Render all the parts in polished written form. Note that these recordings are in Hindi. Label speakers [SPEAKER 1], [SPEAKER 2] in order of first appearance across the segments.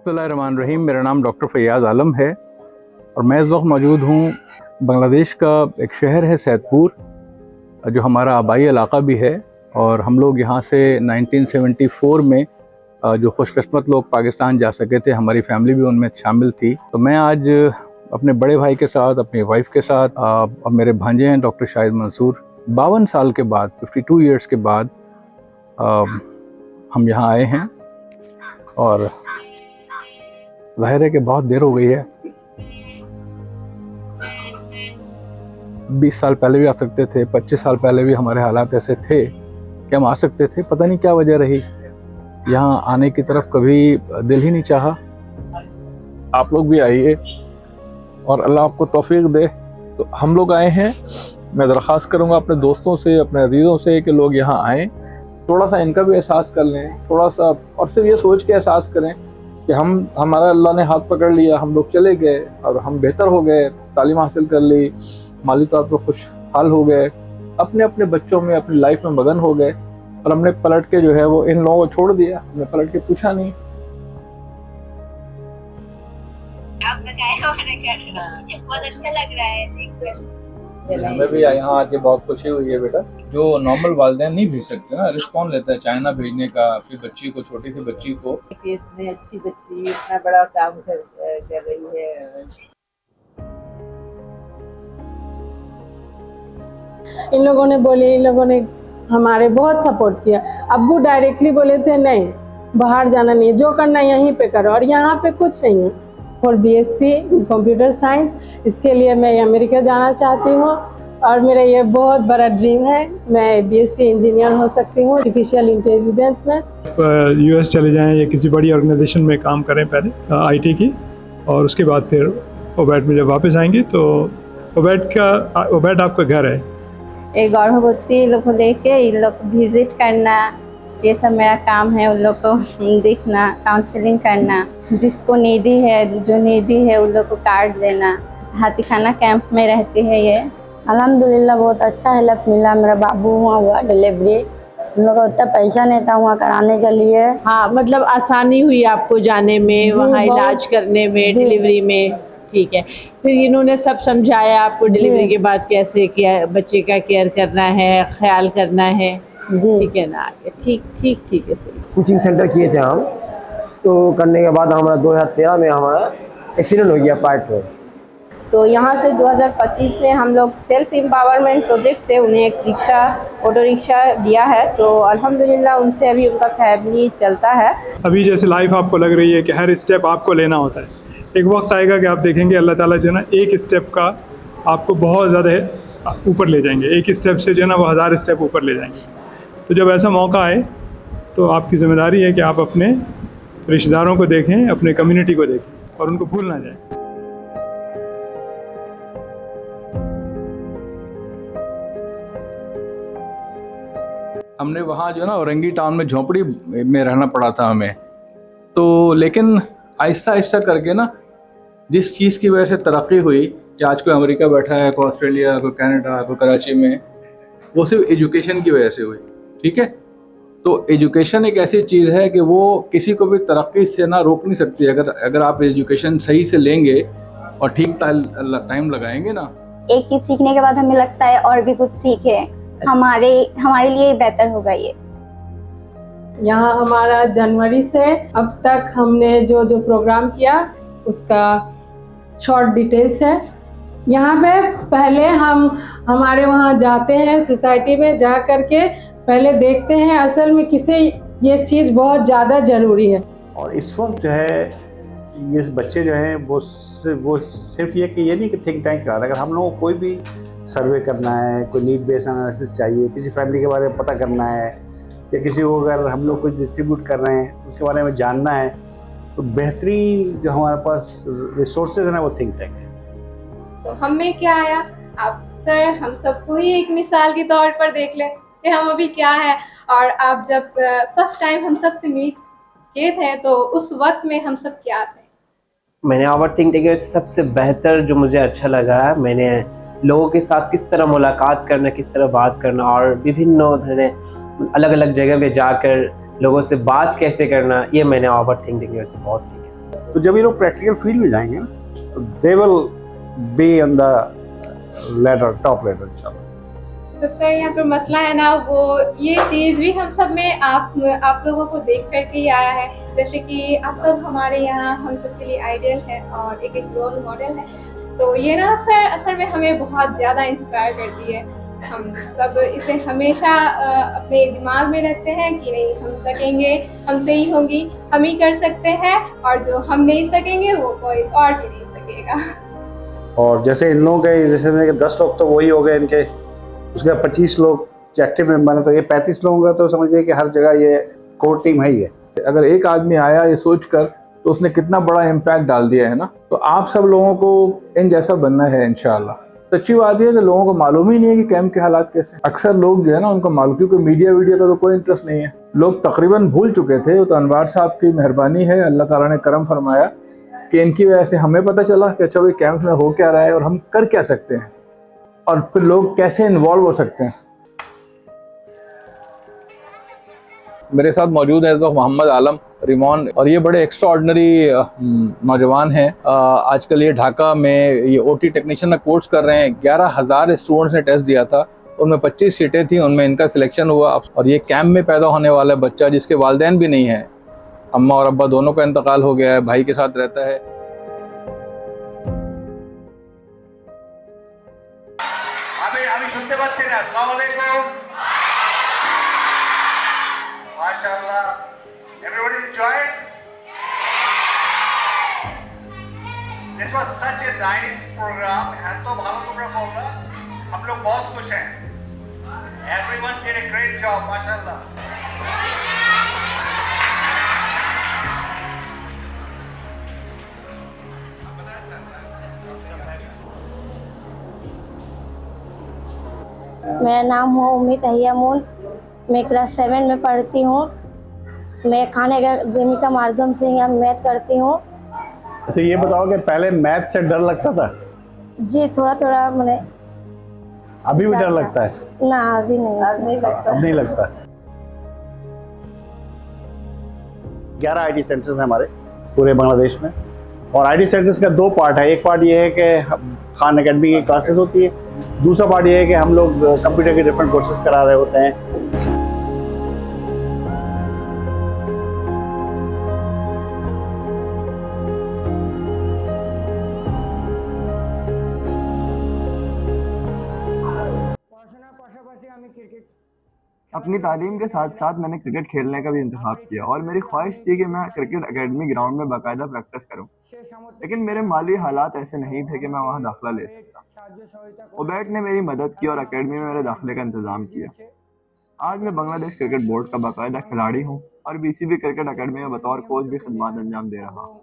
[SPEAKER 1] बिस्मिल्लाहिर्रहमानिर्रहीम। मेरा नाम डॉक्टर फ़ैयाज़ आलम है और मैं इस वक्त मौजूद हूँ बांग्लादेश का एक शहर है सैदपुर, जो हमारा आबाई इलाका भी है। और हम लोग यहाँ से 1974 में जो खुशकिस्मत लोग पाकिस्तान जा सके थे, हमारी फैमिली भी उनमें शामिल थी। तो मैं आज अपने बड़े भाई के साथ, अपनी वाइफ के साथ, अब मेरे भांजे हैं डॉक्टर शाहिद मंसूर, 52 साल के बाद, 52 ईयर्स के बाद हम यहाँ आए हैं। और जाहिर है कि बहुत देर हो गई है। 20 साल पहले भी आ सकते थे, 25 साल पहले भी हमारे हालात ऐसे थे कि हम आ सकते थे। पता नहीं क्या वजह रही, यहाँ आने की तरफ कभी दिल ही नहीं चाहा। आप लोग भी आइए और अल्लाह आपको तौफीक दे। तो हम लोग आए हैं। मैं दरख्वास्त करूँगा अपने दोस्तों से, अपने अजीज़ों से कि लोग यहाँ आएँ, थोड़ा सा इनका भी एहसास कर लें, थोड़ा सा, और सिर्फ ये सोच के एहसास करें कि हमारा अल्लाह ने हाथ पकड़ लिया, हम लोग चले गए और हम बेहतर हो गए, तालीम हासिल कर ली, माली तौर पर खुशहाल हो गए, अपने अपने बच्चों में, अपनी लाइफ में मगन हो गए, और हमने पलट के जो है वो इन लोगों को छोड़ दिया। हमने पलट के पूछा नहीं।
[SPEAKER 2] आप बताएं हमें कैसा लगा? बहुत अच्छा लग रहा है।
[SPEAKER 1] हमें भी यहाँ आके बहुत खुशी हुई है बेटा। जो नॉर्मल वालिदैन नहीं भेज सकते ना, रिस्क कौन लेता है चाइना भेजने का अपनी बच्ची को, छोटी सी बच्ची को।
[SPEAKER 3] इतनी अच्छी बच्ची इतना बड़ा काम कर रही है।
[SPEAKER 4] इन लोगों ने हमारे बहुत सपोर्ट किया। अब्बू डायरेक्टली बोले थे नहीं, बाहर जाना नहीं है, जो करना यहीं पे करो। और यहाँ पे कुछ नहीं है। फॉर बीएससी कंप्यूटर साइंस, इसके लिए मैं अमेरिका जाना चाहती हूँ और मेरा ये बहुत बड़ा ड्रीम है। मैं बीएससी इंजीनियर हो सकती हूँ आर्टिफिशियल इंटेलिजेंस में।
[SPEAKER 5] यूएस चले जाएं या किसी बड़ी ऑर्गेनाइजेशन में काम करें पहले आईटी की, और उसके बाद फिर ओबैट में जब वापस आएंगे तो ओबैट आपका घर है।
[SPEAKER 6] एक गर्भवती लोग को देख के इन लोग को विजिट करना, ये सब मेरा काम है। उन लोग को देखना, काउंसलिंग करना, जिसको नीडी है, जो नीडी है उन लोग को कार्ड देना। हाथीखाना कैंप में रहती है ये।
[SPEAKER 7] अल्हम्दुलिल्लाह बहुत अच्छा हेल्प मिला। मेरा बाबू हुआ डिलीवरी, उन लोगों को उतना पैसा नहीं था वहाँ कराने के लिए।
[SPEAKER 3] हाँ, मतलब आसानी हुई आपको जाने में, वहाँ इलाज करने में, डिलीवरी में। ठीक है, फिर इन्होंने सब समझाया आपको डिलीवरी के बाद कैसे क्या बच्चे का केयर करना है, ख्याल करना है। ठीक है ना, आगे ठीक है सही।
[SPEAKER 8] कोचिंग सेंटर किए थे हम, तो करने के बाद हमारा 2013 में हमारा एक्सीडेंट हो गया पार्ट में।
[SPEAKER 6] तो यहाँ से 2025 में हम लोग सेल्फ एम्पावरमेंट प्रोजेक्ट से उन्हें एक रिक्शा, ऑटो रिक्शा दिया है। तो अल्हम्दुलिल्लाह उनसे अभी उनका फैमिली चलता है।
[SPEAKER 5] अभी जैसे लाइफ आपको लग रही है कि हर स्टेप आपको लेना होता है, एक वक्त आएगा कि आप देखेंगे अल्लाह ताला जो है ना, एक स्टेप का आपको बहुत ज़्यादा ऊपर ले जाएंगे। एक स्टेप से जो है ना वो 1000 स्टेप ऊपर ले जाएंगे। तो जब ऐसा मौका आए तो आपकी ज़िम्मेदारी है कि आप अपने रिश्तेदारों को देखें, अपने कम्युनिटी को देखें और उनको भूल ना जाएं।
[SPEAKER 1] हमने वहाँ जो है ना औरंगी टाउन में झोंपड़ी में रहना पड़ा था हमें। तो लेकिन आहिस्ता आहिस्ता करके ना, जिस चीज़ की वजह से तरक्की हुई कि आज कोई अमेरिका बैठा है, कोई ऑस्ट्रेलिया, कोई कनाडा, कोई कराची में, वो सिर्फ एजुकेशन की वजह से हुई। ठीक है, तो एजुकेशन एक ऐसी चीज़ है कि वो किसी को भी तरक्की से ना रोक नहीं सकती। अगर आप एजुकेशन सही से लेंगे और ठीक टाइम लगाएंगे ना।
[SPEAKER 6] एक चीज सीखने के बाद हमें लगता है और भी कुछ सीखे, हमारे लिए बेहतर होगा ये।
[SPEAKER 4] यहाँ हमारा जनवरी से अब तक हमने जो प्रोग्राम किया उसका शॉर्ट डिटेल्स है। यहाँ पे पहले हमारे वहाँ जाते हैं, सोसाइटी में जा करके पहले देखते हैं असल में किसे ये चीज़ बहुत ज़्यादा ज़रूरी है।
[SPEAKER 9] और इस वक्त जो है ये बच्चे जो हैं वो सिर्फ ये नहीं कि थिंक टैंक करा रहे। अगर हम लोगों को कोई भी सर्वे करना है, कोई नीड बेस्ड एनालिसिस चाहिए, किसी फैमिली के बारे में पता करना है, या किसी को अगर हम लोग कुछ डिस्ट्रीब्यूट कर रहे हैं उसके बारे में जानना है, तो बेहतरीन जो हमारे पास रिसोर्सेज हैं वो थिंक टैंक है।
[SPEAKER 10] तो हम में क्या आया, आप सर हम सबको ही एक मिसाल के तौर पर देख लें कि हम अभी क्या है। और आप जब फर्स्ट टाइम हम सब से मीट किए थे तो उस वक्त में हम सब क्या थे?
[SPEAKER 8] मैंने ओवरथिंक टेक सबसे बेहतर जो मुझे अच्छा लगा है, मैंने लोगों के साथ किस तरह मुलाकात करना, किस तरह बात करना, और विभिन्न अलग अलग जगह पे जाकर लोगों से बात कैसे करना, ये मैंने ओवरथिंकिंग से बहुत सीखा।
[SPEAKER 9] तो जब ये लोग प्रैक्टिकल फील्ड में जाएंगे ना, तो they will be on the top ladder इंशाल्लाह।
[SPEAKER 10] तो सर यहाँ पर मसला है ना, वो ये चीज़ भी हम सब में आप लोगों को देख करके ही आया है। जैसे कि आप सब हमारे यहाँ हम सब के लिए आइडियल है और एक रोल मॉडल है। तो ये ना सर असल में हमें बहुत ज़्यादा इंस्पायर करती है। हम सब इसे हमेशा अपने दिमाग में रखते हैं कि नहीं, हम सकेंगे, हमसे ही होंगी, हम ही कर सकते हैं, और जो हम नहीं सकेंगे वो कोई और भी नहीं सकेगा।
[SPEAKER 9] और जैसे इन लोगों के, जैसे 10 लोग तो वही हो गए इनके, उसके बाद 25 लोग एक्टिव मेंबर हैं, तो ये 35 लोगों का तो समझिए कि हर जगह ये कोर टीम है ही है।
[SPEAKER 1] अगर एक आदमी आया ये सोचकर, तो उसने कितना बड़ा इम्पैक्ट डाल दिया है ना। तो आप सब लोगों को इन जैसा बनना है इंशाल्लाह। सच्ची बात यह है कि लोगों को मालूम ही नहीं है कि कैंप के हालात कैसे। अक्सर लोग जो है ना, उनको मालूम, क्योंकि मीडिया का तो कोई इंटरेस्ट नहीं है। लोग तकरीबन भूल चुके थे। तो अनवार साहब की मेहरबानी है, अल्लाह ताला ने करम फरमाया कि इनकी वजह से हमें पता चला कि अच्छा भाई कैंप में हो क्या रहा है और हम कर क्या सकते हैं, और फिर लोग कैसे इन्वॉल्व हो सकते हैं। मेरे साथ मौजूद है तो मोहम्मद आलम रिमॉन, और ये बड़े एक्स्ट्राऑर्डिनरी नौजवान हैं। आजकल ये ढाका में ये ओटी टेक्नीशियन का कोर्स कर रहे हैं। 11,000 स्टूडेंट्स ने टेस्ट दिया था, उनमें 25 सीटें थी, उनमें इनका सिलेक्शन हुआ। और ये कैंप में पैदा होने वाला बच्चा जिसके वालिदैन भी नहीं है, अम्मा और अब्बा दोनों का इंतकाल हो गया है, भाई के साथ रहता है।
[SPEAKER 11] আমি শুনতে পাচ্ছি না। আসসালামু আলাইকুম, মাশাআল্লাহ, everybody enjoyed? This was such a nice program. এত ভালো তোমরা করলা, हम लोग बहुत खुश हैं। Everyone did a great job, माशाअल्लाह।
[SPEAKER 7] मेरा नाम है उम्मीद अहियामून, मैं क्लास 7 में पढ़ती हूँ। मैं खाने का देमिका माध्यम से यहाँ मैथ करती हूँ।
[SPEAKER 9] अच्छा ये बताओ कि पहले मैथ से डर लगता था?
[SPEAKER 7] जी थोड़ा थोड़ा मैंने।
[SPEAKER 9] अभी भी डर लगता है?
[SPEAKER 7] ना अभी नहीं,
[SPEAKER 9] अब नहीं लगता। 11 आईटी सेंटर्स हैं हमारे पूरे बांग्लादेश में, और आईटी सेंटर्स का 2 पार्ट है। एक पार्ट ये है कि खान अकेडमी की क्लासेस होती है, दूसरा पार्ट ये है कि हम लोग कंप्यूटर के डिफरेंट कोर्सेज करा रहे होते हैं।
[SPEAKER 12] अपनी तालीम के साथ साथ मैंने क्रिकेट खेलने का भी इंतखाब किया, और मेरी ख्वाहिश थी कि मैं क्रिकेट एकेडमी ग्राउंड में बाकायदा प्रैक्टिस करूं, लेकिन मेरे माली हालात ऐसे नहीं थे कि मैं वहां दाखिला ले सकता। उबैद ने मेरी मदद की और एकेडमी में मेरे दाखिले का इंतज़ाम किया। आज मैं बांग्लादेश क्रिकेट बोर्ड का बाकायदा खिलाड़ी हूँ और बीसीबी क्रिकेट एकेडमी में बतौर कोच भी खिदमत अंजाम दे रहा हूँ।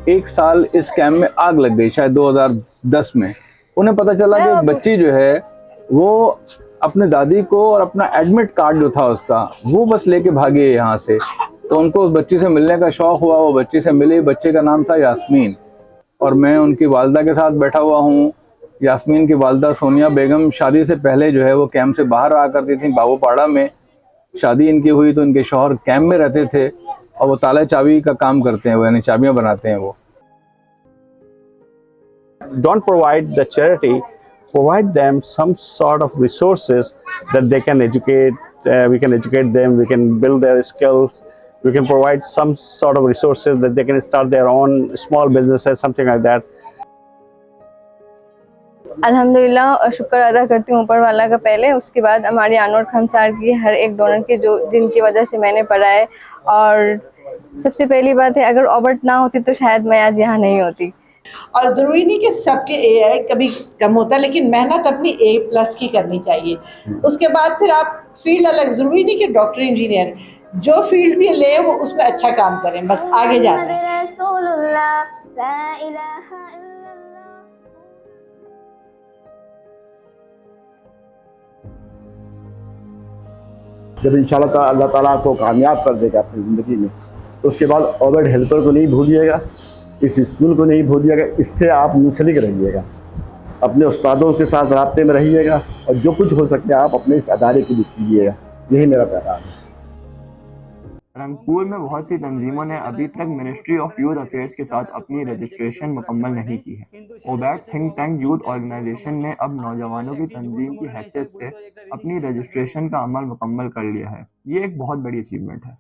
[SPEAKER 1] एक साल इस कैंप में आग लग गई, शायद 2010 में। उन्हें पता चला कि एक बच्ची जो है वो अपने दादी को और अपना एडमिट कार्ड जो था उसका वो बस लेके भागी है यहाँ से। तो उनको उस बच्ची से मिलने का शौक हुआ, वो बच्ची से मिली। बच्चे का नाम था यास्मीन, और मैं उनकी वालदा के साथ बैठा हुआ हूँ। यास्मीन की वालदा सोनिया बेगम शादी से पहले जो है वो कैंप से बाहर रहा करती थी। बाबूपाड़ा में शादी इनकी हुई तो इनके शौहर कैंप में रहते थे, और वो ताला चाबी का काम करते हैं, वो यानी चाबियां बनाते हैं। वो
[SPEAKER 9] Don't provide the charity, provide them some sort of resources that they can educate. We can educate them, we can build their skills, we can provide some sort of resources that they can start their own small businesses, something like that.
[SPEAKER 6] अल्हम्दुलिल्लाह, और शुक्र अदा करती हूँ ऊपर वाला का पहले, उसके बाद हमारे अनवर खान सर की, हर एक डोनर की जो जिनकी वजह से मैंने पढ़ा है। और सबसे पहली बात है, अगर ऑबर्ट ना होती तो शायद मैं आज यहाँ नहीं होती।
[SPEAKER 3] और ज़रूरी नहीं कि सबके ए कभी कम होता है, लेकिन मेहनत अपनी A+ की करनी चाहिए। उसके बाद फिर आप फील्ड अलग, ज़रूरी नहीं कि डॉक्टर इंजीनियर, जो फील्ड भी ले वो उसमें अच्छा काम करें, बस आगे जाना है।
[SPEAKER 9] जब इंशाल्लाह अल्लाह ताला आपको कामयाब कर देगा अपनी ज़िंदगी में, तो उसके बाद ओबेड हेल्पर को नहीं भूलिएगा, इस स्कूल को नहीं भूलिएगा, इससे आप मुंसलिक रहिएगा, अपने उस्तादों के साथ राब्ते में रहिएगा, और जो कुछ हो सकता है आप अपने इस अदारे के लिए कीजिएगा।
[SPEAKER 13] यही मेरा पैगाम है।
[SPEAKER 12] रंगपुर में बहुत सी तंजीमों ने अभी तक मिनिस्ट्री ऑफ यूथ अफेयर्स के साथ अपनी रजिस्ट्रेशन मुकम्मल नहीं की है। ओबैट थिंक टैंक यूथ ऑर्गेनाइजेशन ने अब नौजवानों की तंजीम की हैसियत से अपनी रजिस्ट्रेशन का अमल मुकम्मल कर लिया है। ये एक बहुत बड़ी अचीवमेंट है।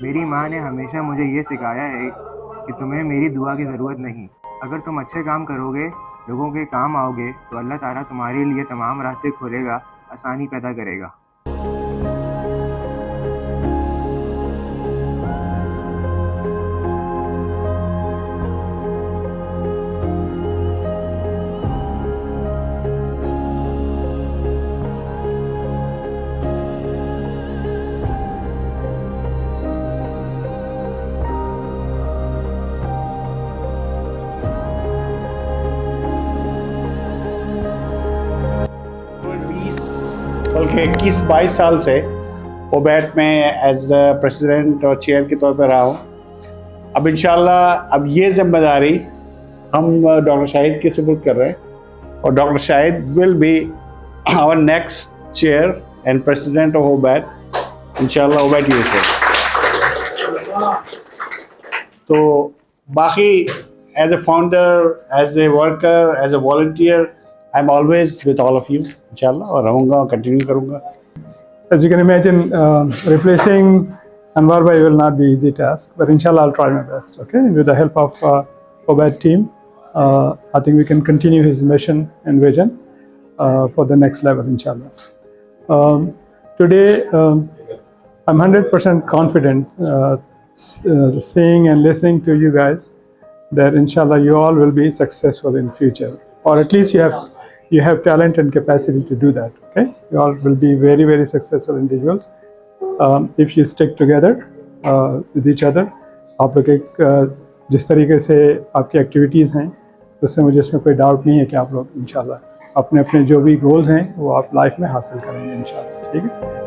[SPEAKER 12] मेरी माँ ने हमेशा मुझे ये सिखाया है कि तुम्हें मेरी दुआ की ज़रूरत नहीं। अगर तुम अच्छे काम करोगे, लोगों के काम आओगे, तो अल्लाह ताला तुम्हारे लिए तमाम रास्ते खोलेगा, आसानी पैदा करेगा।
[SPEAKER 13] बल्कि 21-22 साल से ओबैट में एज प्रेसिडेंट और चेयर के तौर पर रहा हूँ। अब इंशाल्लाह अब ये जिम्मेदारी हम डॉक्टर शाहिद के सुपुर्द कर रहे हैं और doctor Shahid will be our next chair and president of ओबैट इंशाल्लाह ओबैट यूथ। तो बाकी as a founder, as a worker, as a volunteer, I am always with all of you इंशाल्लाह, और रहूँगा और कंटिन्यू करूँगा।
[SPEAKER 5] As you can imagine, replacing Anwar bhai will not be easy task, but inshallah I'll try my best. Okay, with the help of OBAT team, I think we can continue his mission and vision for the next level, inshallah. Today, I'm 100% confident seeing and listening to you guys that inshallah you all will be successful in future, or at least you have talent and capacity to do that. Okay, you all will be very, very successful individuals if you stick together with each other. आप लोग एक जिस तरीके से आपकी एक्टिविटीज़ हैं, उससे मुझे इसमें कोई डाउट नहीं है कि आप लोग इंशाल्लाह अपने अपने जो भी गोल्स हैं वो आप लाइफ में हासिल करेंगे इंशाल्लाह। ठीक है।